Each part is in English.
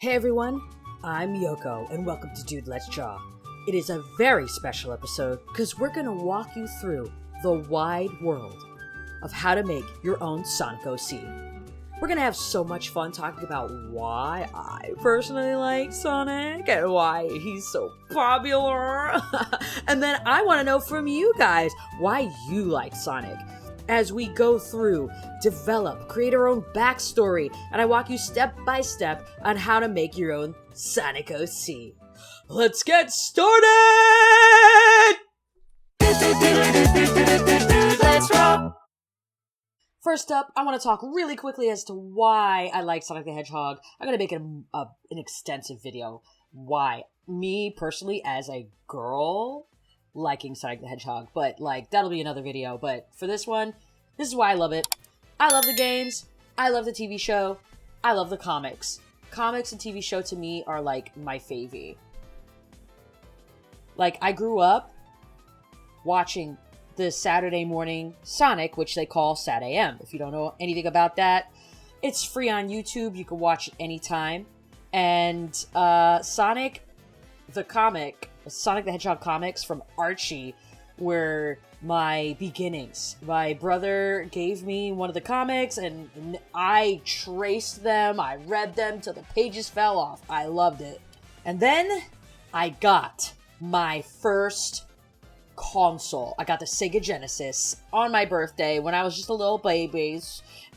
Hey everyone, I'm Yoko, and welcome to Dude Let's Draw. It is a very special episode because we're going to walk you through the wide world of how to make your own Sonic OC. We're going to have so much fun talking about why I personally like Sonic and why he's so popular. And then I want to know from you guys why you like Sonic. As we go through, develop, create our own backstory, and I walk you step by step on how to make your own Sonic OC. Let's get started! Let's roll! First up, I want to talk really quickly as to why I like Sonic the Hedgehog. I'm going to make an extensive video. Why? Me, personally, as a girl, liking Sonic the Hedgehog, but that'll be another video. But for this one, this is why I love it. I love the games, I love the TV show, I love the comics. Comics and TV show to me are my favy. I grew up watching the Saturday morning Sonic, which they call Sat AM. If you don't know anything about that, it's free on YouTube, you can watch it anytime. And Sonic the Hedgehog comics from Archie were my beginnings. My brother gave me one of the comics and I traced them, I read them till the pages fell off. I loved it. And then I got my first console. I got the Sega Genesis on my birthday when I was just a little baby.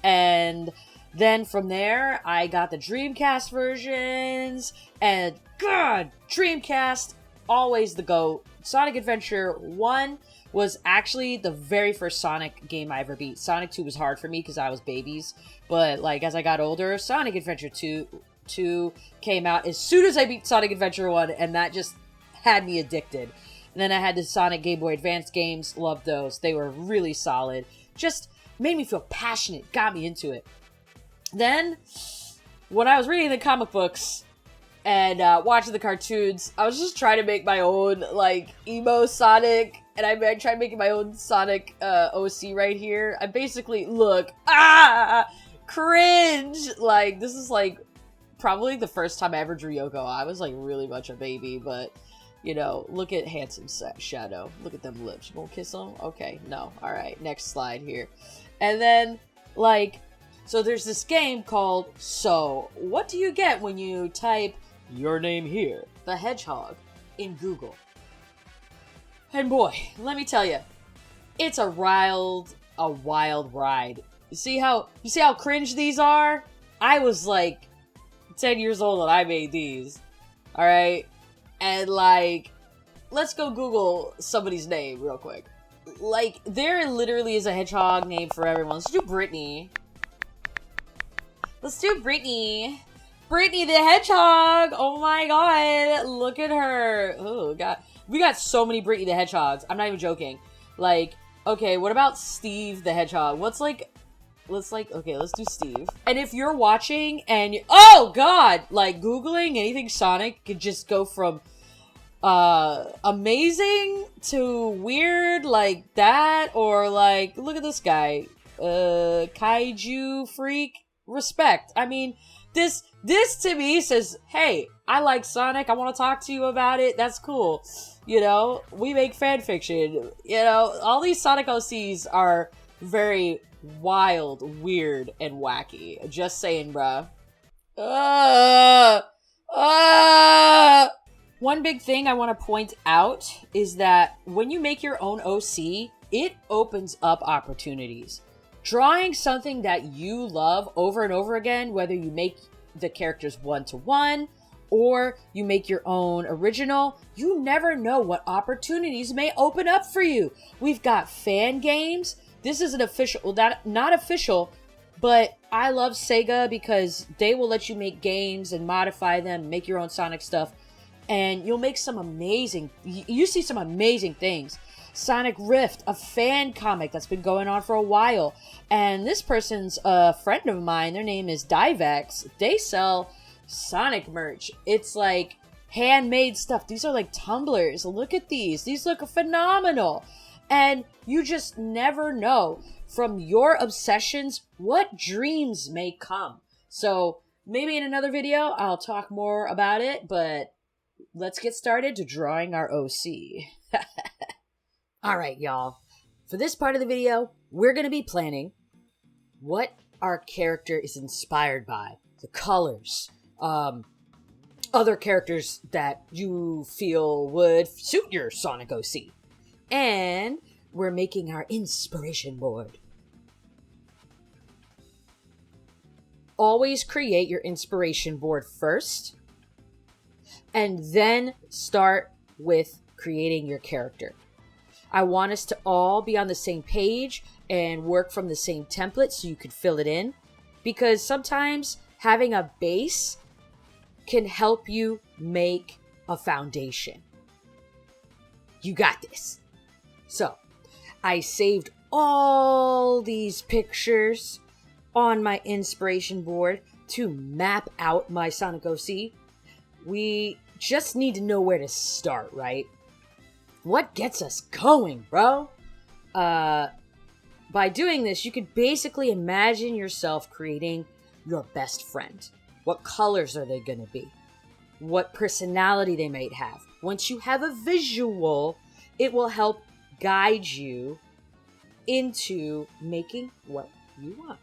And then from there, I got the Dreamcast versions, and God, Dreamcast, always the GOAT. Sonic Adventure 1 was actually the very first Sonic game I ever beat. Sonic 2 was hard for me because I was babies, but as I got older, Sonic Adventure 2 came out as soon as I beat Sonic Adventure 1, and that just had me addicted. And then I had the Sonic Game Boy Advance games, loved those. They were really solid. Just made me feel passionate, got me into it. Then, when I was reading the comic books and watching the cartoons, I was just trying to make my own, emo Sonic, and I tried making my own Sonic OC right here. I basically, cringe! This is, probably the first time I ever drew Yoko. I was, really much a baby, but, look at handsome Shadow. Look at them lips. You gonna kiss them? Okay, no. Alright, next slide here. And then, so there's this game called So What Do You Get When You Type your name here, the Hedgehog, in Google? And boy, let me tell you, it's a wild ride. You see how cringe these are? I was 10 years old when I made these. Alright? And let's go Google somebody's name real quick. There literally is a hedgehog name for everyone. Let's do Brittany. Let's do Brittany. Brittany the Hedgehog! Oh my god, look at her. Oh god. We got so many Brittany the Hedgehogs. I'm not even joking. Okay, what about Steve the Hedgehog? Okay, let's do Steve. And if you're watching and oh god! Googling anything Sonic could just go from amazing to weird like that, or look at this guy. Kaiju freak. Respect. I mean, this to me says, hey, I like Sonic, I want to talk to you about it, that's cool. We make fan fiction. All these Sonic OCs are very wild, weird, and wacky. Just saying, bruh. One big thing I want to point out is that when you make your own OC, it opens up opportunities. Drawing something that you love over and over again, whether you make the characters one-to-one or you make your own original, you never know what opportunities may open up for you. We've got fan games. This isn't official, not official, but I love Sega because they will let you make games and modify them, make your own Sonic stuff, and you'll make some amazing, you see some amazing things. Sonic Rift, a fan comic that's been going on for a while. And this person's a friend of mine. Their name is Divex. They sell Sonic merch. It's handmade stuff. These are tumblers. Look at these. These look phenomenal. And you just never know from your obsessions what dreams may come. So Maybe in another video I'll talk more about it, but let's get started to drawing our OC. All right, y'all. For this part of the video, we're going to be planning what our character is inspired by, the colors, other characters that you feel would suit your Sonic OC. And we're making our inspiration board. Always create your inspiration board first, and then start with creating your character. I want us to all be on the same page and work from the same template so you can fill it in, because sometimes having a base can help you make a foundation. You got this. So, I saved all these pictures on my inspiration board to map out my Sonic OC. We just need to know where to start, right? What gets us going, bro? By doing this, you could basically imagine yourself creating your best friend. What colors are they going to be? What personality they might have. Once you have a visual, it will help guide you into making what you want.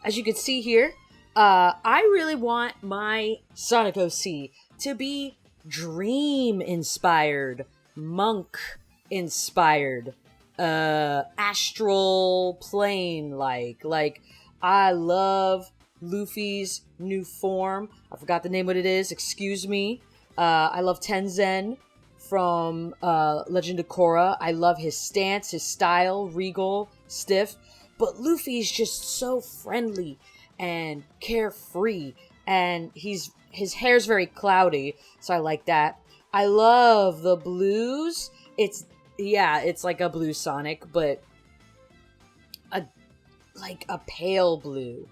As you can see here, I really want my Sonic OC to be dream-inspired, monk-inspired, astral plane-like. Like, I love Luffy's new form. I forgot the name what it is. Excuse me. I love Tenzen from Legend of Korra. I love his stance, his style, regal, stiff. But Luffy's just so friendly and carefree, and his hair's very cloudy, so I like that. I love the blues. It's like a blue Sonic, but like a pale blue.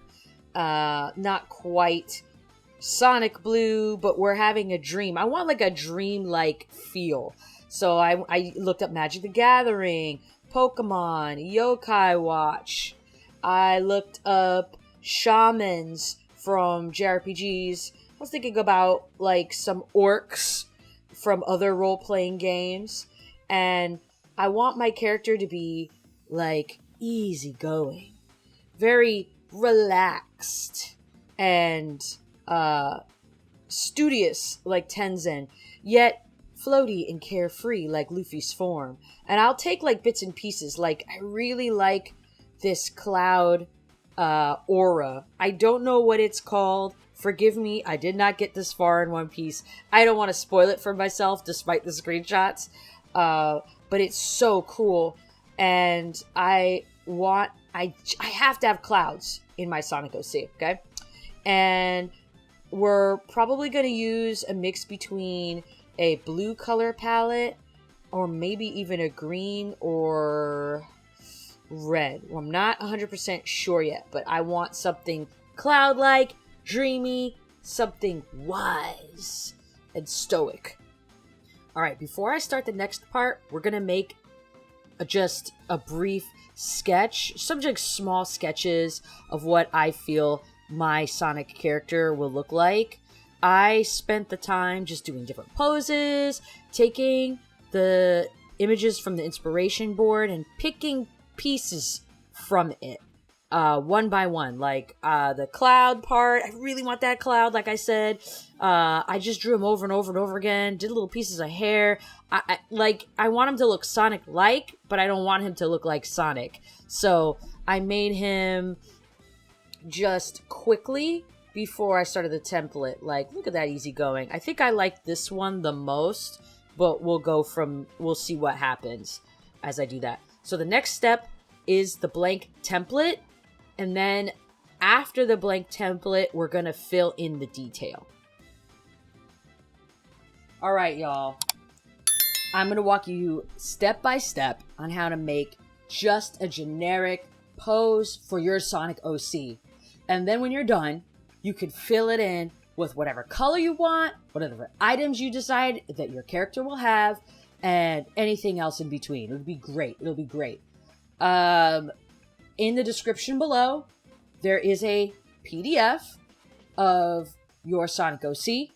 Not quite Sonic blue, but we're having a dream. I want like a dream-like feel. So I looked up Magic the Gathering, Pokemon, Yokai Watch. I looked up shamans from JRPGs. I was thinking about like some orcs from other role-playing games. And I want my character to be like easygoing, very relaxed, and studious like Tenzen, yet floaty and carefree like Luffy's form. And I'll take like bits and pieces. Like, I really like this cloud aura. I don't know what it's called. Forgive me, I did not get this far in One Piece. I don't want to spoil it for myself despite the screenshots. But it's so cool. And I have to have clouds in my Sonic OC, okay? And we're probably going to use a mix between a blue color palette or maybe even a green or red. Well, I'm not 100% sure yet, but I want something cloud-like, dreamy, something wise and stoic. All right, before I start the next part, we're going to make just a brief sketch, some like small sketches of what I feel my Sonic character will look like. I spent the time just doing different poses, taking the images from the inspiration board and picking pieces from it, one by one. Like the cloud part, I really want that cloud, like I said. I just drew him over and over and over again, did little pieces of hair. I want him to look Sonic-like, but I don't want him to look like Sonic. So I made him just quickly before I started the template. Like, look at that easygoing. I think I like this one the most, but we'll see what happens as I do that. So the next step is the blank template, and then after the blank template, we're gonna fill in the detail. All right, y'all. I'm gonna walk you step by step on how to make just a generic pose for your Sonic OC. And then when you're done, you can fill it in with whatever color you want, whatever items you decide that your character will have, and anything else in between. It'll be great. It'll be great. In the description below, there is a PDF of your Sonic OC.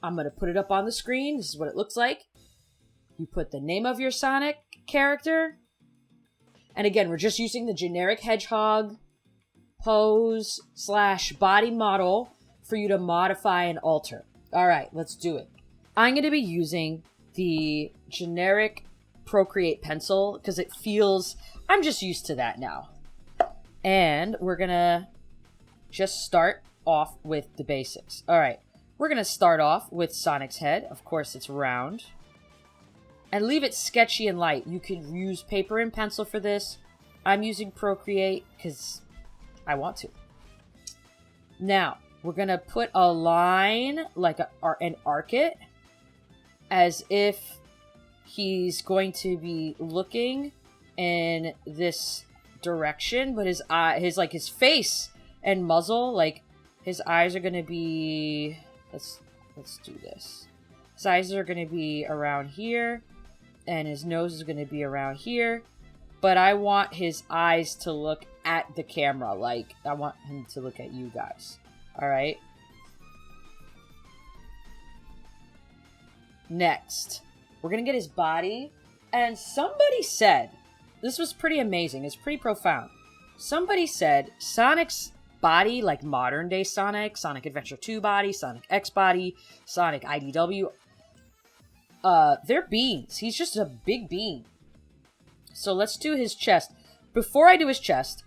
I'm going to put it up on the screen. This is what it looks like. You put the name of your Sonic character. And again, we're just using the generic Hedgehog pose / body model for you to modify and alter. All right, let's do it. I'm going to be using the generic Procreate pencil because it feels, I'm just used to that now. And we're going to just start off with the basics. All right, we're going to start off with Sonic's head. Of course, it's round. And leave it sketchy and light. You could use paper and pencil for this. I'm using Procreate because I want to. Now, we're going to put a line, like an arc it, as if he's going to be looking in this direction, but his face and muzzle, like his eyes are going to be, let's do this. His eyes are going to be around here, and his nose is going to be around here, but I want his eyes to look at the camera, like I want him to look at you guys. All right. Next, we're going to get his body. And somebody said, this was pretty amazing. It's pretty profound. Somebody said Sonic's body, like modern day Sonic, Sonic Adventure 2 body, Sonic X body, Sonic IDW, they're beans. He's just a big bean. So let's do his chest. Before I do his chest,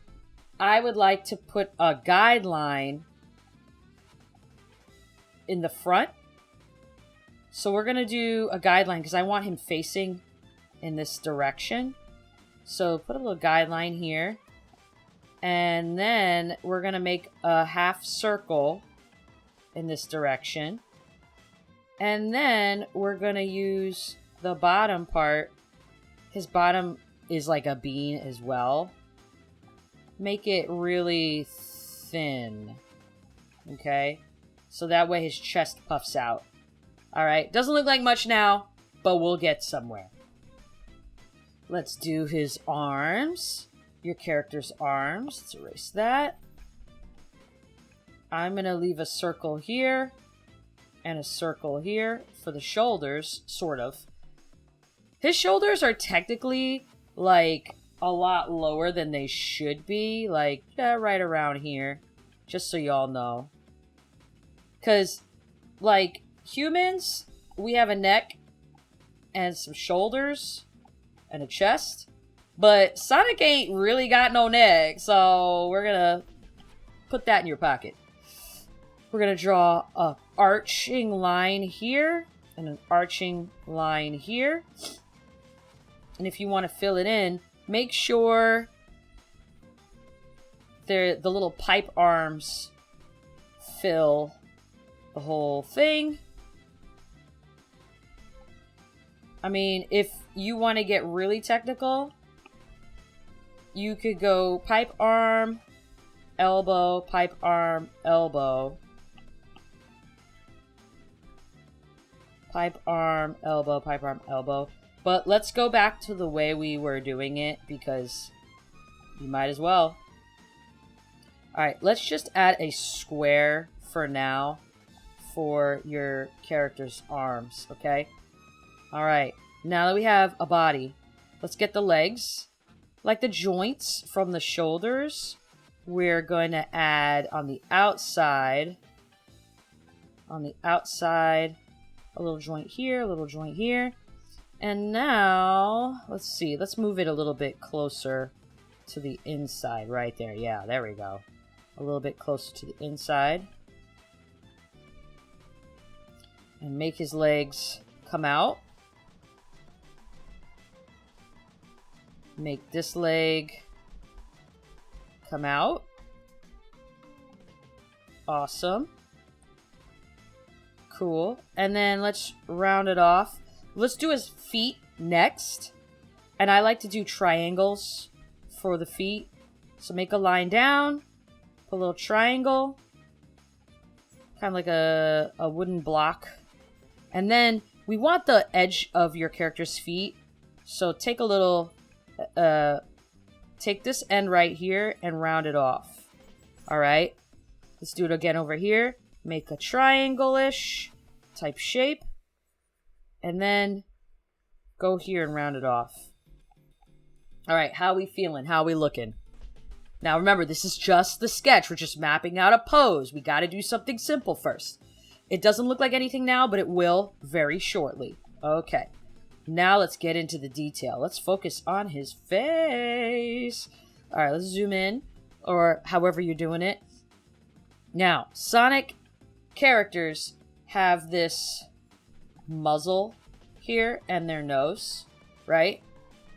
I would like to put a guideline in the front. So we're going to do a guideline because I want him facing in this direction. So put a little guideline here. And then we're going to make a half circle in this direction. And then we're going to use the bottom part. His bottom is like a bean as well. Make it really thin. Okay? So that way his chest puffs out. Alright, doesn't look like much now, but we'll get somewhere. Let's do his arms. Your character's arms. Let's erase that. I'm going to leave a circle here and a circle here for the shoulders, sort of. His shoulders are technically, like, a lot lower than they should be. Like, yeah, right around here. Just so y'all know. Because, like, humans, we have a neck and some shoulders and a chest. But Sonic ain't really got no neck, so we're gonna put that in your pocket. We're gonna draw a arching line here and an arching line here. And if you want to fill it in, make sure the little pipe arms fill the whole thing. I mean, if you want to get really technical, you could go pipe arm, elbow, pipe arm, elbow. Pipe arm, elbow, pipe arm, elbow. But let's go back to the way we were doing it because you might as well. Alright, let's just add a square for now for your character's arms, okay? Alright, now that we have a body, let's get the legs. Like the joints from the shoulders, we're going to add on the outside, a little joint here, a little joint here. And now, let's see, let's move it a little bit closer to the inside right there. Yeah, there we go. A little bit closer to the inside. And make his legs come out. Make this leg come out. Awesome. Cool. And then let's round it off. Let's do his feet next. And I like to do triangles for the feet. So make a line down. Put a little triangle. Kind of like a wooden block. And then we want the edge of your character's feet. So take a little... take this end right here and round it off. Alright? Let's do it again over here. Make a triangle-ish type shape. And then go here and round it off. Alright, how we feeling? How we looking? Now remember, this is just the sketch. We're just mapping out a pose. We gotta do something simple first. It doesn't look like anything now, but it will very shortly. Okay. Now let's get into the detail. Let's focus on his face. Alright, let's zoom in. Or however you're doing it. Now, Sonic characters have this muzzle here and their nose, right?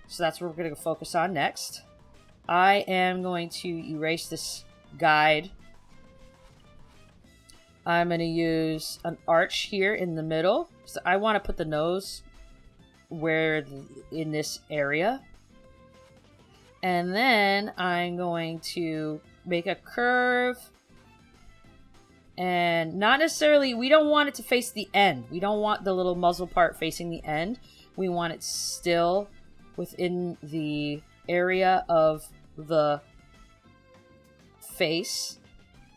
So that's what we're going to focus on next. I am going to erase this guide. I'm going to use an arch here in the middle. So I want to put the nose in this area. And then I'm going to make a curve. And not necessarily, we don't want it to face the end. We don't want the little muzzle part facing the end. We want it still within the area of the face.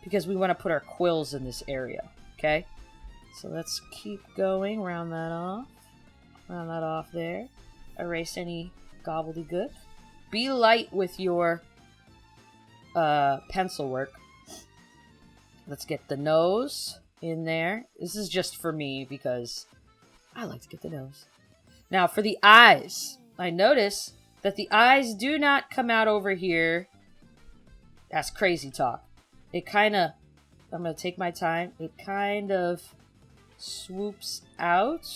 Because we want to put our quills in this area. Okay? So let's keep going. Round that off. Round that off there. Erase any gobbledygook. Be light with your pencil work. Let's get the nose in there. This is just for me because I like to get the nose. Now for the eyes. I notice that the eyes do not come out over here. That's crazy talk. It kind of, I'm going to take my time. It kind of swoops out.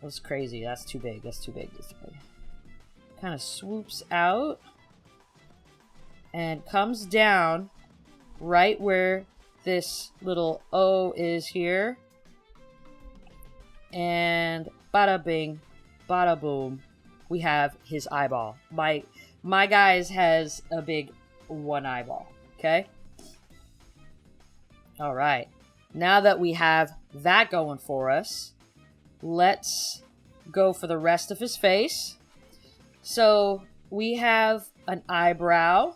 That's crazy. That's too big. That's too big. That's too big. Kind of swoops out. And comes down right where this little O is here. And bada bing, bada boom. We have his eyeball. My guy's has a big one eyeball. Okay? Alright. Now that we have that going for us, let's go for the rest of his face. So we have an eyebrow.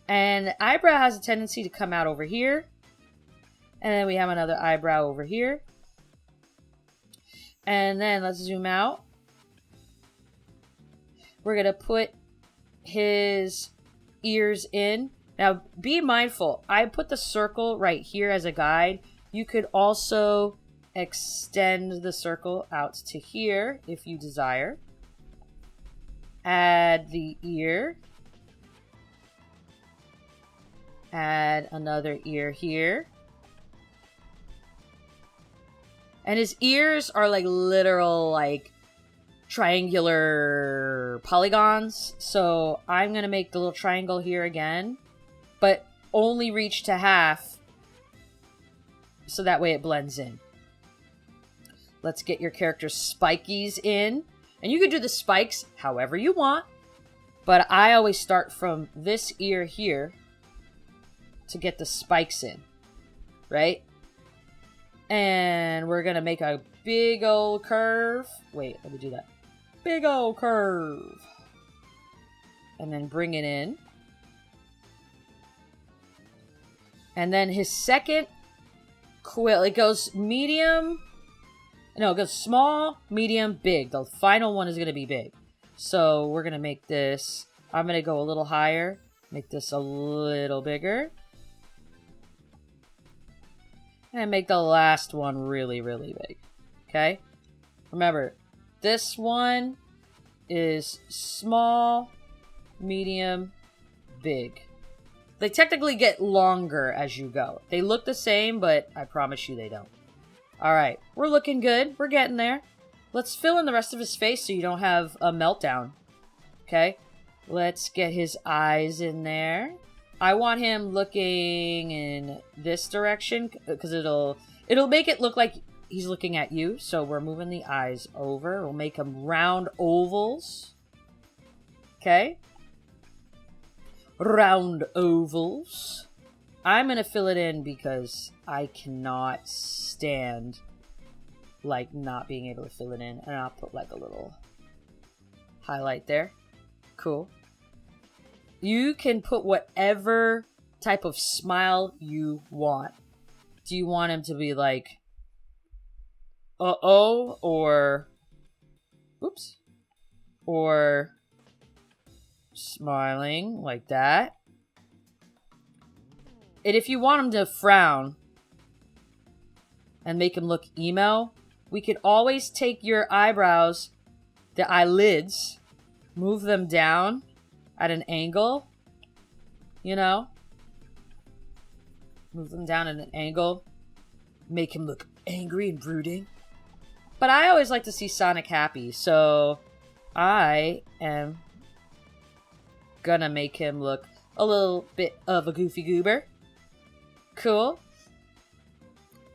And the eyebrow has a tendency to come out over here. And then we have another eyebrow over here. And then let's zoom out. We're going to put his ears in. Now, be mindful. I put the circle right here as a guide. You could also extend the circle out to here if you desire. Add the ear. Add another ear here. And his ears are like literal, like, triangular polygons. So I'm going to make the little triangle here again. But only reach to half. So that way it blends in. Let's get your character's spikies in. And you can do the spikes however you want. But I always start from this ear here to get the spikes in, right? And we're gonna make a big old curve. Wait, let me do that. Big old curve. And then bring it in. And then his second quill, it goes medium. No, it goes small, medium, big. The final one is gonna be big. So we're gonna make this, I'm gonna go a little higher. Make this a little bigger. And make the last one really, really big. Okay? Remember, this one is small, medium, big. They technically get longer as you go. They look the same, but I promise you they don't. Alright, we're looking good. We're getting there. Let's fill in the rest of his face so you don't have a meltdown. Okay? Let's get his eyes in there. I want him looking in this direction because it'll make it look like he's looking at you. So we're moving the eyes over. We'll make them round ovals. Okay? Round ovals. I'm going to fill it in because I cannot stand like not being able to fill it in. And I'll put like a little highlight there. Cool. You can put whatever type of smile you want. Do you want him to be like, uh-oh, or, oops, or smiling like that? And if you want him to frown and make him look emo, we could always take your eyebrows, the eyelids, move them down at an angle, you know? Move them down at an angle, make him look angry and brooding. But I always like to see Sonic happy, so I am gonna make him look a little bit of a goofy goober. Cool.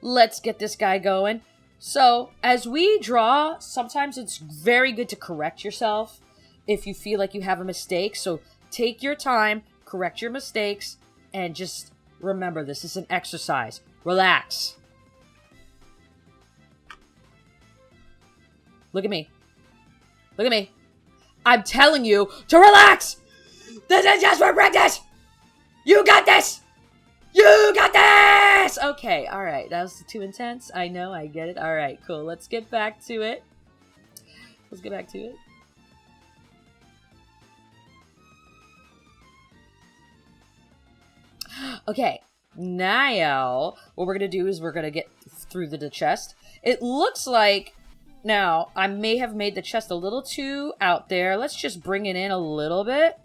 Let's get this guy going. So, as we draw, sometimes it's very good to correct yourself if you feel like you have a mistake. So, take your time, correct your mistakes, and just remember, this is an exercise. Relax. Look at me. Look at me. I'm telling you to relax. This is just for practice. You got this. You got this. Okay, all right. That was too intense. I know, I get it. All right, cool. Let's get back to it. Let's get back to it. Okay, now what we're going to do is we're going to get through the chest. It looks like, now, I may have made the chest a little too out there. Let's just bring it in a little bit.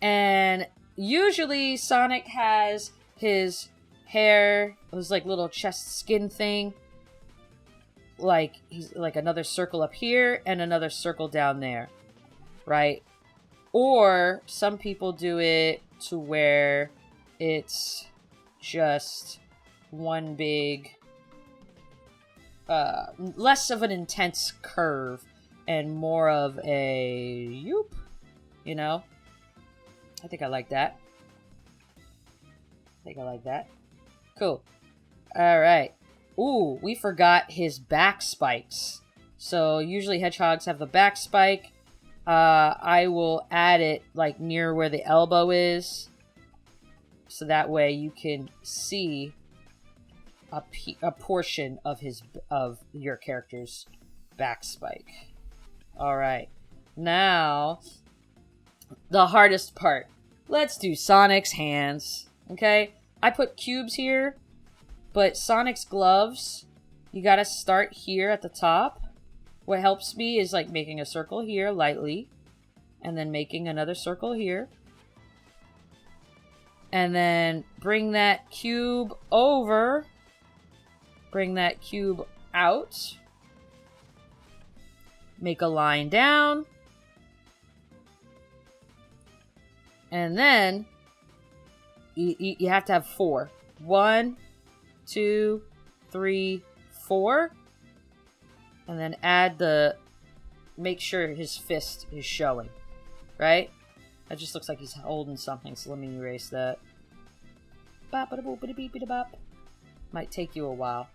And usually Sonic has his hair, his like little chest skin thing. Like, he's like another circle up here and another circle down there. Right? Or some people do it to where it's just one big, less of an intense curve and more of a yoop, you know? I think I like that. I think I like that. Cool. Alright. Ooh, we forgot his back spikes. So usually hedgehogs have the back spike. I will add it like near where the elbow is, so that way you can see a portion of your character's back spike. All right, now the hardest part. Let's do Sonic's hands. Okay, I put cubes here, but Sonic's gloves, you gotta start here at the top. What helps me is like making a circle here lightly, and then making another circle here. And then bring that cube over. Bring that cube out. Make a line down. And then you have to have 4. 1, 2, 3, 4. And then make sure his fist is showing, right? That just looks like he's holding something, so let me erase that. Might take you a while.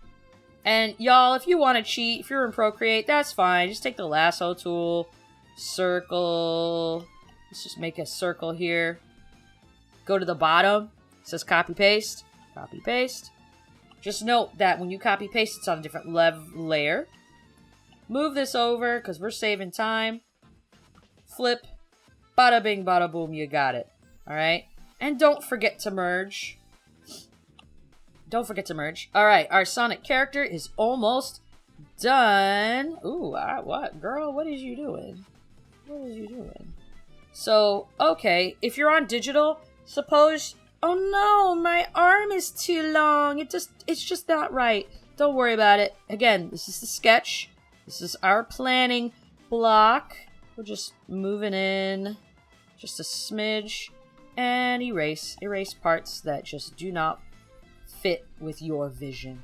And y'all, if you want to cheat, if you're in Procreate, that's fine. Just take the lasso tool, circle. Let's just make a circle here. Go to the bottom. It says copy paste. Copy paste. Just note that when you copy paste, it's on a different layer. Move this over, because we're saving time. Flip. Bada bing, bada boom, you got it. Alright? And don't forget to merge. Don't forget to merge. Alright, our Sonic character is almost done. Ooh, what? Girl, what is you doing? What is you doing? So, okay, if you're on digital, suppose... Oh no, my arm is too long. It's just not right. Don't worry about it. Again, this is the sketch. This is our planning block. We're just moving in just a smidge and erase. Erase parts that just do not fit with your vision.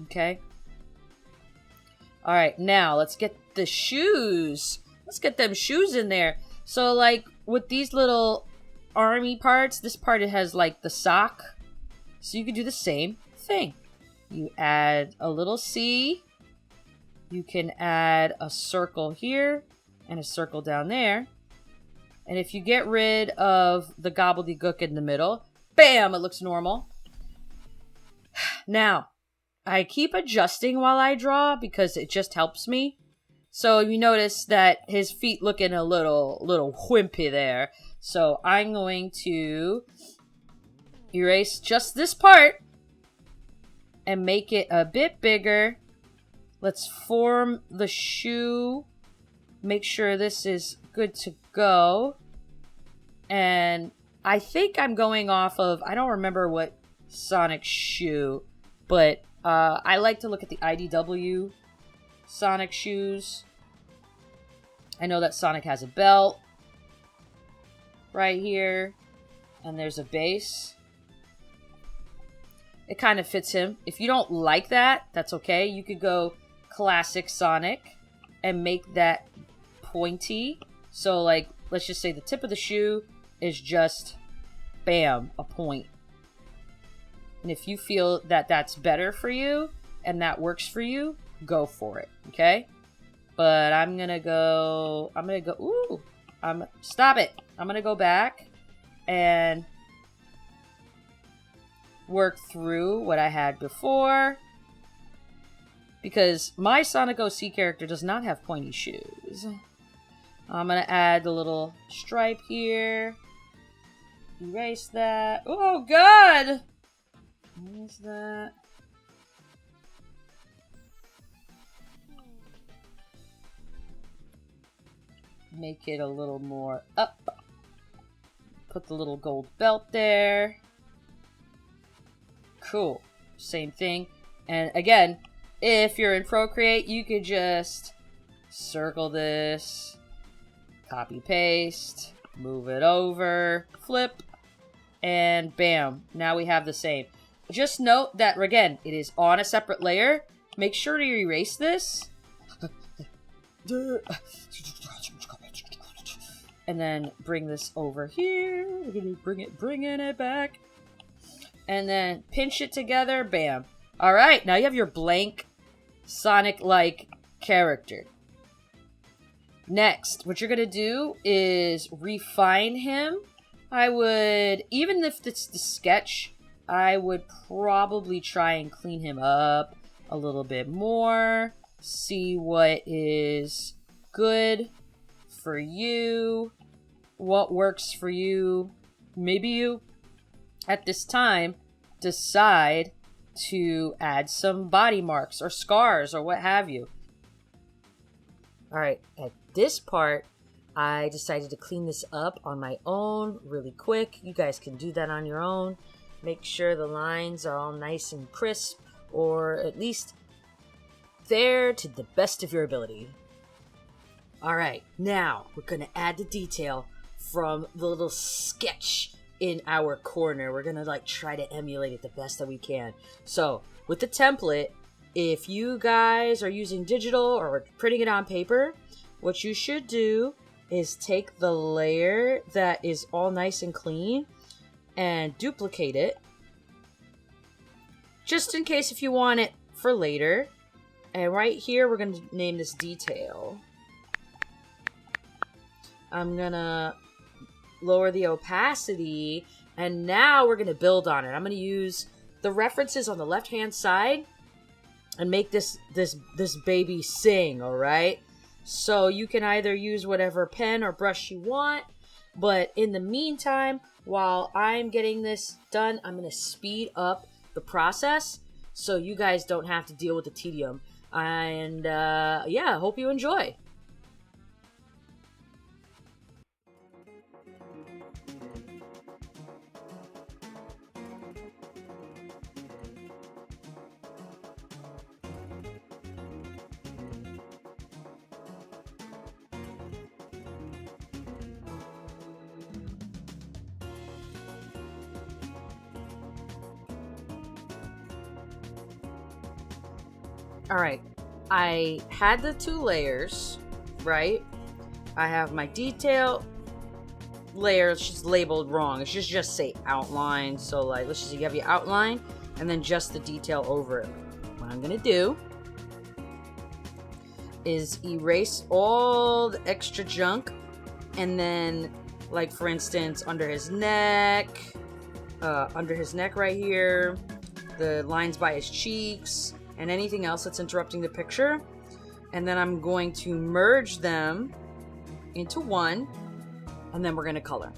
Okay? Alright, now let's get the shoes. Let's get them shoes in there. So, like, with these little army parts, this part it has, like, the sock. So you can do the same thing. You add a little C. You can add a circle here and a circle down there. And if you get rid of the gobbledygook in the middle, bam, it looks normal. Now, I keep adjusting while I draw because it just helps me. So you notice that his feet looking a little wimpy there. So I'm going to erase just this part and make it a bit bigger. Let's form the shoe. Make sure this is good to go. And I think I'm going off of, I don't remember what Sonic shoe, but I like to look at the IDW Sonic shoes. I know that Sonic has a belt right here, and there's a base. It kind of fits him. If you don't like that, that's okay. You could go classic Sonic and make that pointy. So, like, let's just say the tip of the shoe is just, bam, a point. And if you feel that that's better for you and that works for you, go for it, okay? But I'm gonna go, stop it. I'm gonna go back and work through what I had before, because my Sonic OC character does not have pointy shoes. I'm gonna add the little stripe here. Erase that. Oh, God! Erase that. Make it a little more up. Put the little gold belt there. Cool. Same thing. And again, if you're in Procreate, you could just circle this, copy paste, move it over, flip, and bam. Now we have the same. Just note that, again, it is on a separate layer. Make sure to erase this. And then bring this over here. We're gonna bringing it back. And then pinch it together. Bam. All right, now you have your blank Sonic-like character. Next, what you're gonna do is refine him. I would, even if it's the sketch, I would probably try and clean him up a little bit more. See what is good for you, what works for you. Maybe you, at this time, decide to add some body marks or scars or what have you. Alright, at this part, I decided to clean this up on my own really quick. You guys can do that on your own. Make sure the lines are all nice and crisp, or at least there to the best of your ability. Alright, now we're going to add the detail from the little sketch in our corner. We're going to like try to emulate it the best that we can. So with the template, if you guys are using digital or printing it on paper, what you should do is take the layer that is all nice and clean and duplicate it, just in case if you want it for later. And right here, we're going to name this detail. I'm going to lower the opacity, and now we're going to build on it. I'm going to use the references on the left-hand side and make this baby sing, all right? So you can either use whatever pen or brush you want, but in the meantime, while I'm getting this done, I'm going to speed up the process so you guys don't have to deal with the tedium. And yeah, hope you enjoy. Alright, I had the two layers, right? I have my detail layer, it's just labeled wrong. It should just say outline. So like, let's just say you have your outline and then just the detail over it. What I'm gonna do is erase all the extra junk and then Like, for instance, under his neck right here, the lines by his cheeks, and anything else that's interrupting the picture. And then I'm going to merge them into one, and then we're going to color.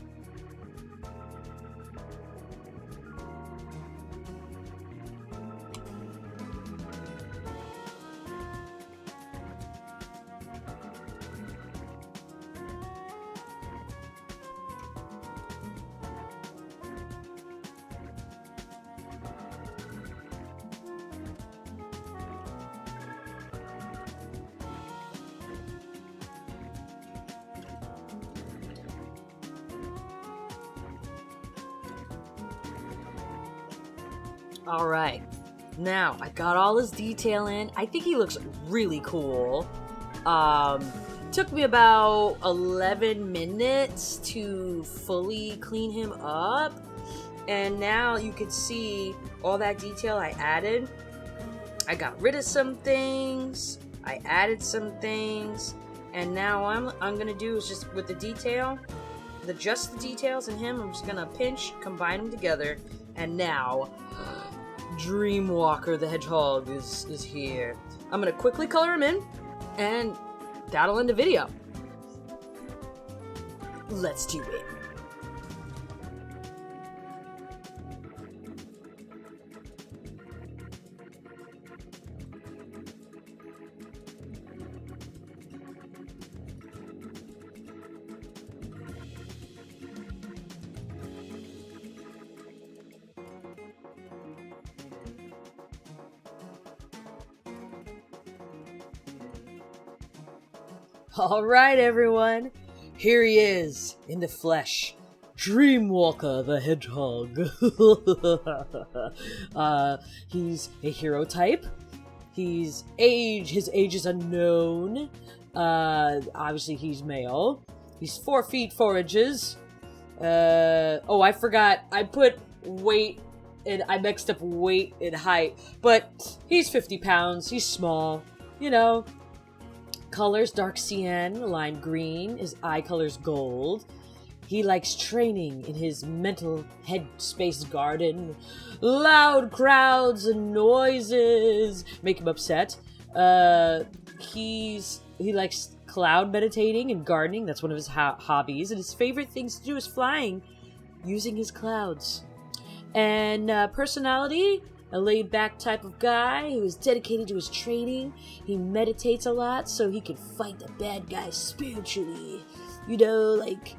All right, now I got all his detail in. I think he looks really cool. Took me about 11 minutes to fully clean him up. And now you can see all that detail I added. I got rid of some things. I added some things. And now I'm gonna do is just with the detail, just the details in him, I'm just gonna pinch, combine them together. And now, Dreamwalker the Hedgehog is here. I'm gonna quickly color him in, and that'll end the video. Let's do it. Alright everyone, here he is, in the flesh, Dreamwalker the Hedgehog. He's a hero type, his age is unknown, obviously he's male, he's 4 feet 4 inches, oh I forgot, I put weight, and I mixed up weight and height, but he's 50 pounds, he's small, you know. Colors dark cyan, lime green, his eye color's gold. He likes training in his mental headspace garden. Loud crowds and noises make him upset. He likes cloud meditating and gardening. That's one of his hobbies. And his favorite things to do is flying using his clouds. And personality, a laid-back type of guy who is dedicated to his training. He meditates a lot so he can fight the bad guys spiritually. You know, like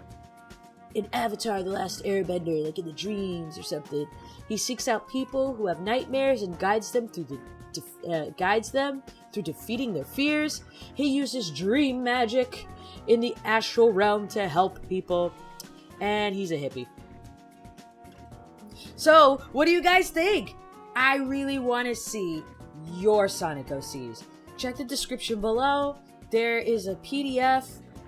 in Avatar: The Last Airbender, like in the dreams or something. He seeks out people who have nightmares and guides them through defeating their fears. He uses dream magic in the astral realm to help people. And he's a hippie. So, what do you guys think? I really want to see your Sonic OCs. Check the description below. There is a PDF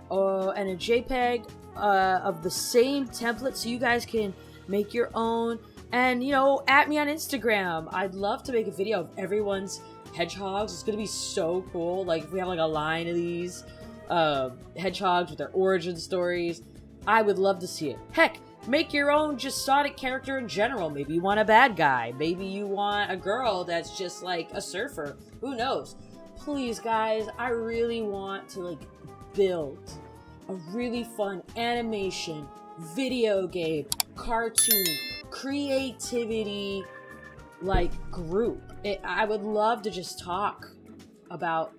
and a JPEG of the same template so you guys can make your own. And, you know, at me on Instagram. I'd love to make a video of everyone's hedgehogs. It's going to be so cool. Like, if we have like a line of these hedgehogs with their origin stories, I would love to see it. Heck, make your own just Sonic character in general. Maybe you want a bad guy. Maybe you want a girl that's just like a surfer. Who knows? Please, guys, I really want to like build a really fun animation, video game, cartoon, creativity like group. I would love to just talk about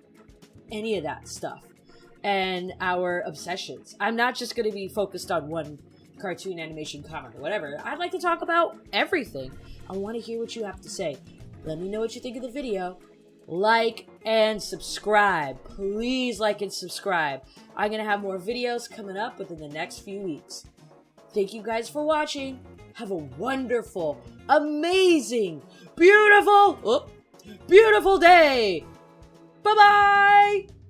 any of that stuff and our obsessions. I'm not just going to be focused on one cartoon, animation, comic, or whatever. I'd like to talk about everything. I want to hear what you have to say. Let me know what you think of the video. Like and subscribe. Please like and subscribe. I'm going to have more videos coming up within the next few weeks. Thank you guys for watching. Have a wonderful, amazing, beautiful day. Bye-bye.